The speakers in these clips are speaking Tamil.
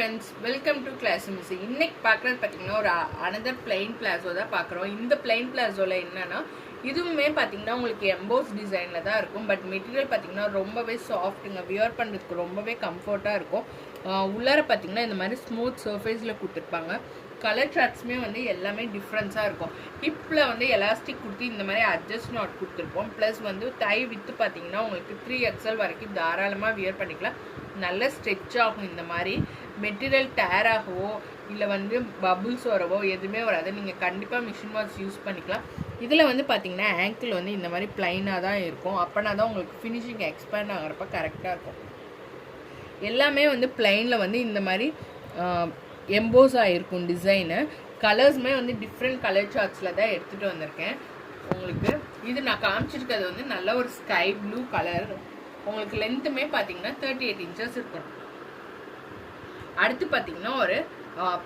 Friends, welcome to class miss. இன்னைக்கு பார்க்குறது பார்த்தீங்கன்னா ஒரு அனதர் பிளைன் பிளாசோ தான் பார்க்குறோம். இந்த பிளைன் பிளாசோவில் என்னன்னா இதுவுமே பார்த்தீங்கன்னா உங்களுக்கு எம்போஸ் டிசைனில் தான் இருக்கும். பட் மெட்டீரியல் பார்த்தீங்கன்னா ரொம்பவே சாஃப்ட்டுங்க, வியர் பண்ணுறதுக்கு ரொம்பவே கம்ஃபர்ட்டாக இருக்கும். உள்ளார பார்த்தீங்கன்னா இந்த மாதிரி ஸ்மூத் சர்ஃபேஸில் கொடுத்துருப்பாங்க. கலர் சார்ட்ஸுமே வந்து எல்லாமே டிஃப்ரென்ஸாக இருக்கும். ஹிப்பில் வந்து எலாஸ்டிக் கொடுத்து இந்த மாதிரி அட்ஜஸ்ட் நாட் கொடுத்துருப்போம். ப்ளஸ் வந்து டை வித்து பார்த்தீங்கன்னா உங்களுக்கு 3XL வரைக்கும் தாராளமாக வியர் பண்ணிக்கலாம். நல்ல ஸ்ட்ரெச் ஆகும். இந்த மாதிரி மெட்டீரியல் டேர் ஆகவோ இல்லை வந்து பபுள்ஸ் வரவோ எதுவுமே வராது. நீங்கள் கண்டிப்பாக மிஷின் வாஷ் யூஸ் பண்ணிக்கலாம். இதில் வந்து பார்த்தீங்கன்னா ஆங்கிள் வந்து இந்த மாதிரி ப்ளைனாக தான் இருக்கும். அப்போனா தான் உங்களுக்கு ஃபினிஷிங் எக்ஸ்பேண்ட் ஆகிறப்ப கரெக்டாக இருக்கும். எல்லாமே வந்து ப்ளைனில் வந்து இந்த மாதிரி எம்போஸ் ஆகிருக்கும் டிசைனு. கலர்ஸுமே வந்து டிஃப்ரெண்ட் கலர் சார்ட்ஸில் தான் எடுத்துகிட்டு வந்திருக்கேன் உங்களுக்கு. இது நான் காமிச்சிருக்கிறது வந்து நல்ல ஒரு ஸ்கை ப்ளூ கலர். உங்களுக்கு லென்த்துமே பார்த்தீங்கன்னா 38 இன்ச்சஸ் இருக்கும். அடுத்து பார்த்தீங்கன்னா ஒரு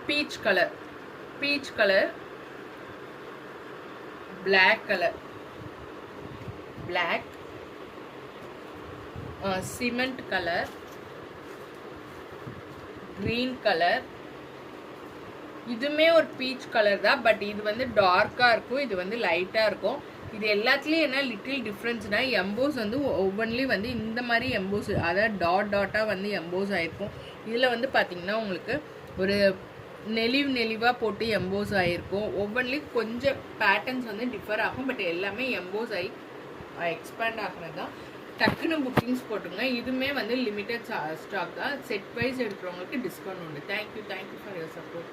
peach colour, black colour, black, cement colour, green colour. இதுவுமே ஒரு பீச் கலர் தான், பட் இது வந்து டார்க்காக இருக்கும், இது வந்து லைட்டாக இருக்கும். இது எல்லாத்துலேயும் என்ன லிட்டில் டிஃப்ரென்ஸ்னா எம்போஸ் வந்து ஒவ்வொன்றிலையும் வந்து இந்த மாதிரி எம்போஸ், அதாவது டாட்டாக வந்து எம்போஸ் ஆகிருக்கும். இதில் வந்து பார்த்திங்கன்னா உங்களுக்கு ஒரு நெளிவாக போட்டு எம்போஸ் ஆகிருக்கும். ஒவ்வொன்றிலையும் கொஞ்சம் பேட்டர்ன்ஸ் வந்து டிஃபர் ஆகும், பட் எல்லாமே எம்போஸ் ஆகி எக்ஸ்பேண்ட் ஆகிறது தான். டக்குன்னு புக்கிங்ஸ் போட்டுங்க. இதுவுமே வந்து லிமிட்டட் ஸ்டாக் தான். செட் வைஸ் எடுக்கிறவங்களுக்கு டிஸ்கவுண்ட் உண்டு. Thank you for your support.